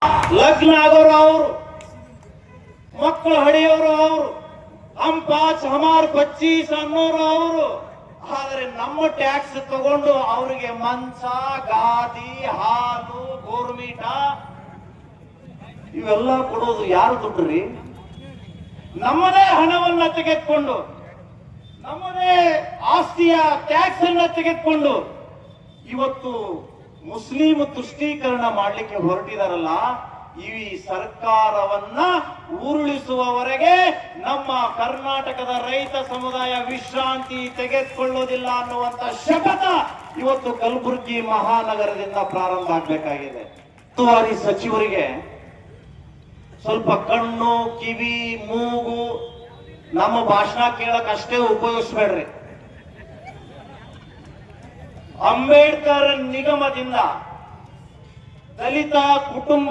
ಲಗ್ನ ಆಗೋರು ಅವರು, ಮಕ್ಕಳು ಹಡಿಯೋರು ಅವರು, ಹಮ್ ಪಾಚ್ ಹಮಾರ್ 25 ಅನ್ನೋರು ಅವರು. ಆದರೆ ನಮ್ಮ ಟ್ಯಾಕ್ಸ್ ತಗೊಂಡು ಅವರಿಗೆ ಮಂಚ, ಗಾದಿ, ಹಾಲು, ಗೋರ್ಮೀಟ ಇವೆಲ್ಲ ಕೊಡೋದು ಯಾರು ದುಡ್ಡ್ರಿ? ನಮ್ಮದೇ ಹಣವನ್ನ ತೆಗೆದುಕೊಂಡು, ನಮ್ಮದೇ ಆಸ್ತಿಯ ಟ್ಯಾಕ್ಸ್ ಅನ್ನ ತೆಗೆದುಕೊಂಡು ಇವತ್ತು ಮುಸ್ಲಿಂ ತುಷ್ಟೀಕರಣ ಮಾಡಲಿಕ್ಕೆ ಹೊರಟಿದಾರಲ್ಲ. ಈ ಸರ್ಕಾರವನ್ನ ಉರುಳಿಸುವವರೆಗೆ ನಮ್ಮ ಕರ್ನಾಟಕದ ರೈತ ಸಮುದಾಯ ವಿಶ್ರಾಂತಿ ತೆಗೆದುಕೊಳ್ಳೋದಿಲ್ಲ ಅನ್ನುವಂತ ಶಪಥ ಇವತ್ತು ಕಲಬುರಗಿ ಮಹಾನಗರದಿಂದ ಪ್ರಾರಂಭ ಆಗಬೇಕಾಗಿದೆ. ಉಸ್ತುವಾರಿ ಸಚಿವರಿಗೆ ಸ್ವಲ್ಪ ಕಣ್ಣು, ಕಿವಿ, ಮೂಗು ನಮ್ಮ ಭಾಷಣ ಕೇಳಕ್ ಅಷ್ಟೇ ಉಪಯೋಗಿಸ್ಬೇಡ್ರಿ. ಅಂಬೇಡ್ಕರ್ ನಿಗಮದಿಂದ ದಲಿತ ಕುಟುಂಬ